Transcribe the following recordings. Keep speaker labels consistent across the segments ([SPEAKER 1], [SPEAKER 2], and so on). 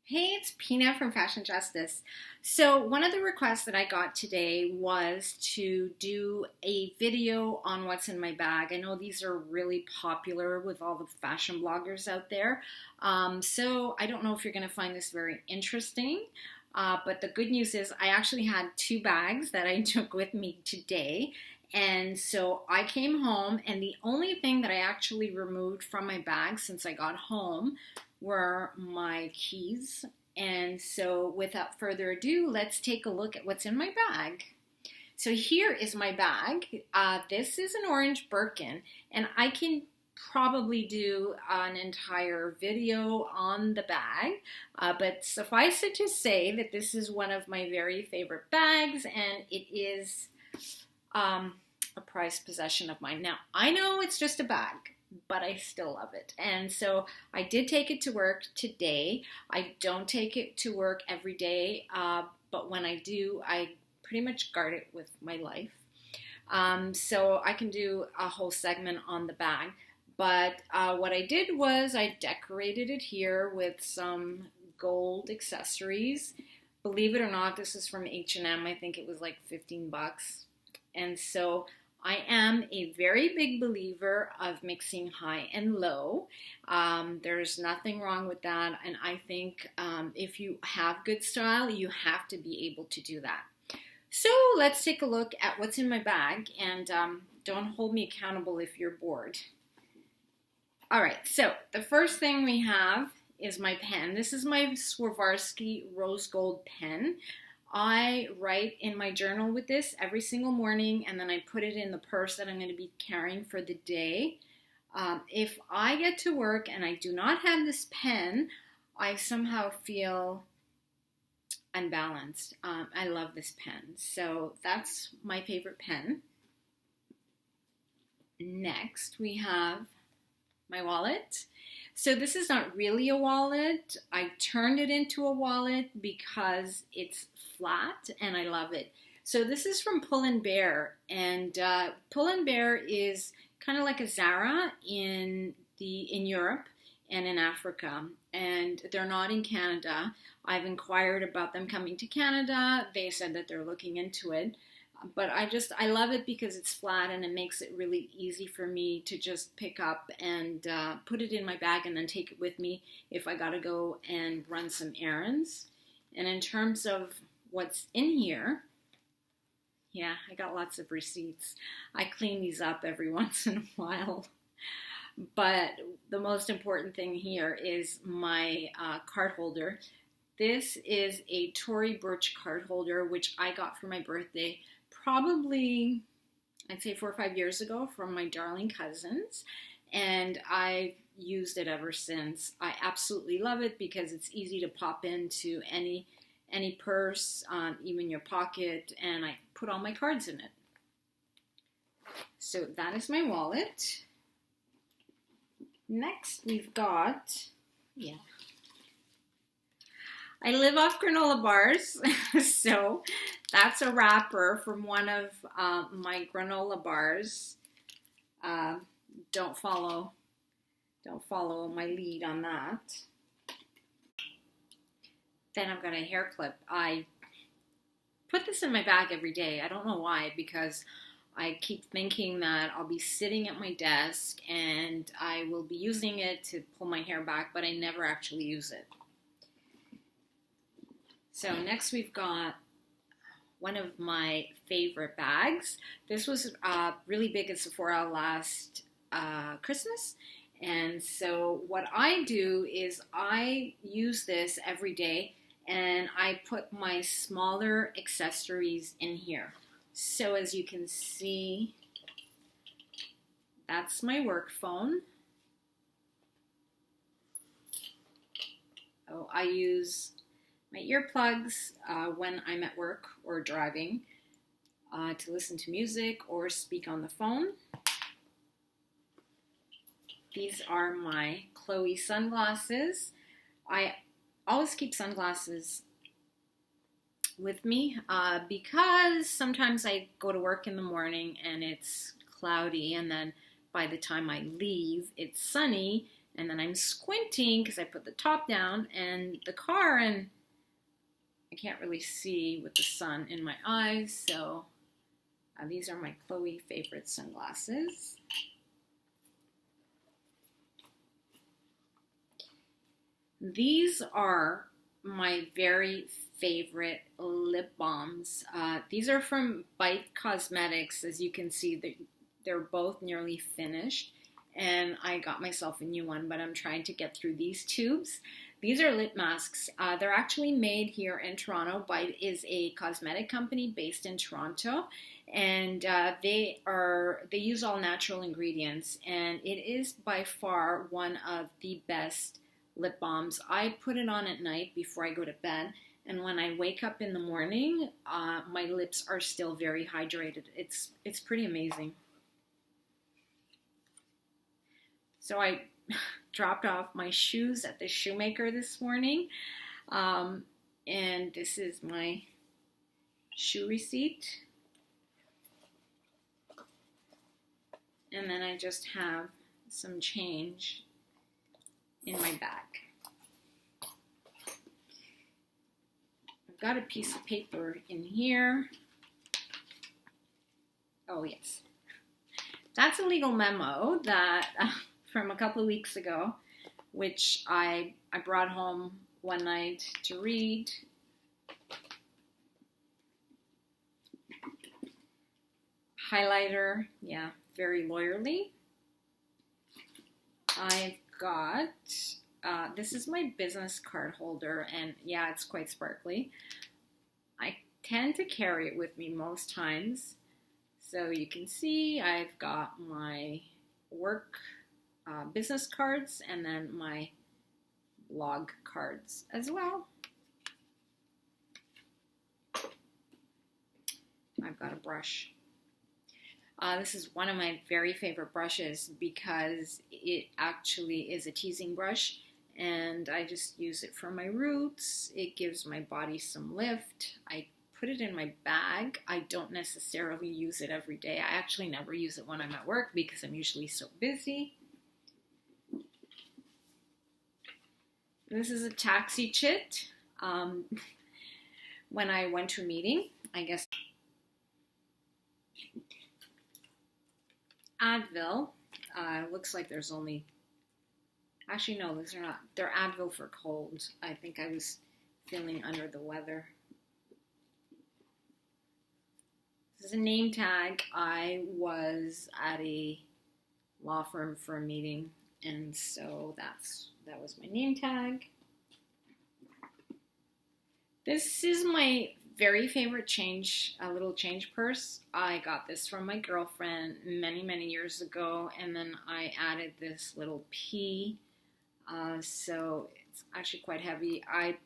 [SPEAKER 1] Hey, it's Pina from Fashion Justice. So one of the requests that I got today was to do a video on what's in my bag. I know these are really popular with all the fashion bloggers out there. So I don't know if you're going to find this very interesting. But the good news is I actually had two bags that I took with me today. And so I came home, and the only thing that I actually removed from my bag since I got home were my keys. And so without further ado, let's take a look at what's in my bag. So here is my bag. This is an orange Birkin, and I can probably do an entire video on the bag, but suffice it to say that this is one of my very favorite bags, and it is a prized possession of mine. Now, I know it's just a bag, but I still love it. And so I did take it to work today. I don't take it to work every day, but when I do, I pretty much guard it with my life. So I can do a whole segment on the bag. But what I did was I decorated it here with some gold accessories. Believe it or not, this is from H&M. I think it was like 15 bucks. And so I am a very big believer of mixing high and low. There's nothing wrong with that. And I think if you have good style, you have to be able to do that. So let's take a look at what's in my bag, and don't hold me accountable if you're bored. All right, so the first thing we have is my pen. This is my Swarovski rose gold pen. I write in my journal with this every single morning, and then I put it in the purse that I'm going to be carrying for the day. If I get to work and I do not have this pen, I somehow feel unbalanced. I love this pen. So that's my favorite pen. Next, we have my wallet. So this is not really a wallet. I turned it into a wallet because it's flat and I love it. So this is from Pull & Bear, and Pull & Bear is kind of like a Zara in Europe and in Africa, and they're not in Canada. I've inquired about them coming to Canada. They said that they're looking into it. But I love it because it's flat and it makes it really easy for me to just pick up and put it in my bag and then take it with me if I gotta go and run some errands. And in terms of what's in here, yeah, I got lots of receipts. I clean these up every once in a while. But the most important thing here is my card holder. This is a Tory Burch card holder, which I got for my birthday probably, I'd say 4 or 5 years ago from my darling cousins, and I've used it ever since. I absolutely love it because it's easy to pop into any purse, even your pocket, and I put all my cards in it. So that is my wallet. Next we've got, I live off granola bars, so that's a wrapper from one of my granola bars. Don't follow my lead on that. Then I've got a hair clip. I put this in my bag every day. I don't know why, because I keep thinking that I'll be sitting at my desk and I will be using it to pull my hair back, but I never actually use it. So next we've got one of my favorite bags. This was really big at Sephora last Christmas. And so what I do is I use this every day and I put my smaller accessories in here. So as you can see, that's my work phone. Oh, I use my earplugs when I'm at work or driving to listen to music or speak on the phone. These are my Chloe sunglasses. I always keep sunglasses with me because sometimes I go to work in the morning and it's cloudy, and then by the time I leave it's sunny, And then I'm squinting because I put the top down and the car, and I can't really see with the sun in my eyes. So these are my Chloe favorite sunglasses. These are my very favorite lip balms. These are from Bite Cosmetics. As you can see, they're both nearly finished. And I got myself a new one, but I'm trying to get through these tubes. These are lip masks. They're actually made here in Toronto. Bite is a cosmetic company based in Toronto, and they use all natural ingredients, and it is by far one of the best lip balms. I put it on at night before I go to bed, and when I wake up in the morning, my lips are still very hydrated. It's pretty amazing. So I dropped off my shoes at the shoemaker this morning, and this is my shoe receipt. And then I just have some change in my bag. I've got a piece of paper in here. Oh yes, that's a legal memo that from a couple of weeks ago, which I brought home one night to read. Highlighter, yeah, very lawyerly. I've got, this is my business card holder, and yeah, it's quite sparkly. I tend to carry it with me most times. So you can see I've got my work business cards and then my blog cards as well. I've got a brush. This is one of my very favorite brushes because it actually is a teasing brush, and I just use it for my roots. It gives my body some lift. I put it in my bag. I don't necessarily use it every day. I actually never use it when I'm at work because I'm usually so busy. This is a taxi chit. When I went to a meeting, I guess. Advil. Looks like there's only, actually no, these are not. They're Advil for cold. I think I was feeling under the weather. This is a name tag. I was at a law firm for a meeting, and so that was my name tag. This is my very favorite little change purse. I got this from my girlfriend many years ago, and then I added this little P, so it's actually quite heavy. I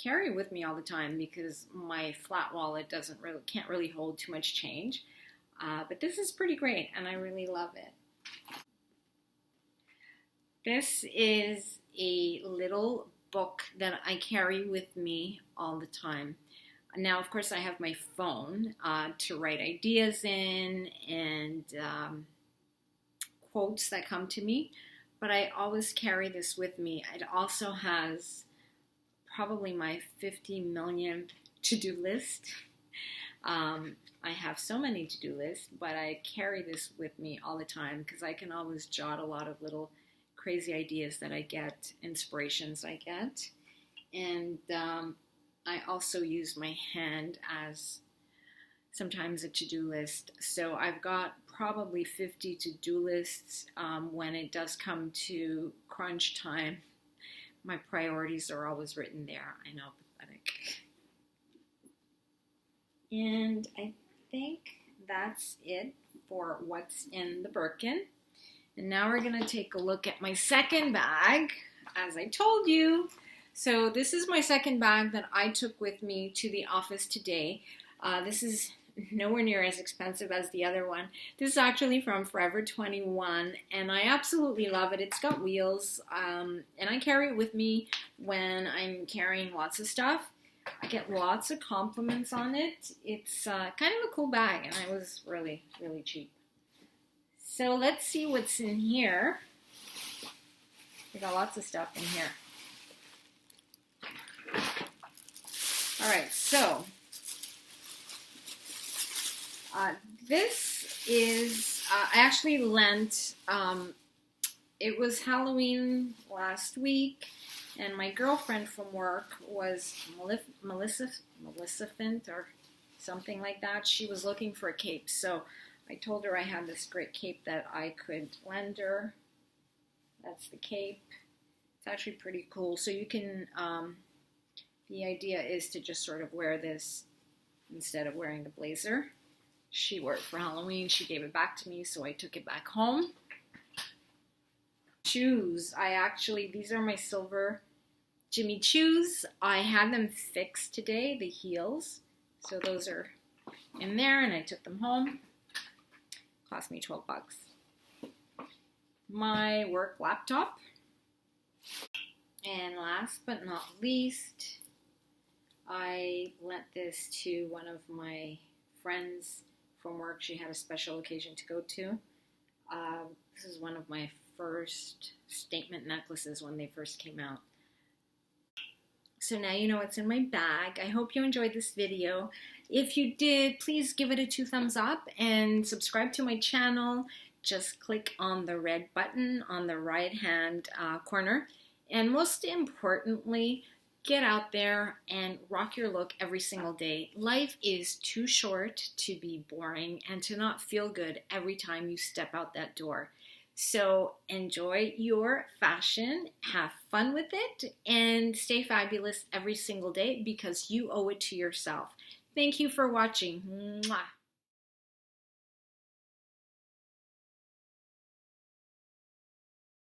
[SPEAKER 1] carry it with me all the time because my flat wallet can't really hold too much change, but this is pretty great, and I really love it. This is a little book that I carry with me all the time. Now, of course, I have my phone to write ideas in and quotes that come to me, but I always carry this with me. It also has probably my 50 millionth to-do list. I have so many to-do lists, but I carry this with me all the time because I can always jot a lot of little crazy ideas that I get, inspirations I get, and I also use my hand as sometimes a to-do list. So I've got probably 50 to-do lists. When it does come to crunch time, my priorities are always written there. I know, pathetic. And I think that's it for what's in the Birkin. And now we're going to take a look at my second bag, as I told you. So this is my second bag that I took with me to the office today. This is nowhere near as expensive as the other one. This is actually from Forever 21, and I absolutely love it. It's got wheels, and I carry it with me when I'm carrying lots of stuff. I get lots of compliments on it. It's kind of a cool bag, and it was really cheap. So let's see what's in here. We got lots of stuff in here. All right, so this is, I actually lent, it was Halloween last week, and my girlfriend from work was Maleficent or something like that. She was looking for a cape, so I told her I had this great cape that I could lend her. That's the cape. It's actually pretty cool. So you can, the idea is to just sort of wear this instead of wearing the blazer. She wore it for Halloween. She gave it back to me, so I took it back home. Shoes. These are my silver Jimmy Choos. I had them fixed today, the heels. So those are in there, and I took them home. Cost me 12 bucks. My work laptop. And last but not least, I lent this to one of my friends from work. She had a special occasion to go to. This is one of my first statement necklaces when they first came out. So now you know what's in my bag. I hope you enjoyed this video. If you did, please give it a 2 thumbs up and subscribe to my channel. Just click on the red button on the right hand corner. And most importantly, get out there and rock your look every single day. Life is too short to be boring and to not feel good every time you step out that door. So enjoy your fashion, have fun with it, and stay fabulous every single day because you owe it to yourself. Thank you for watching. Mwah.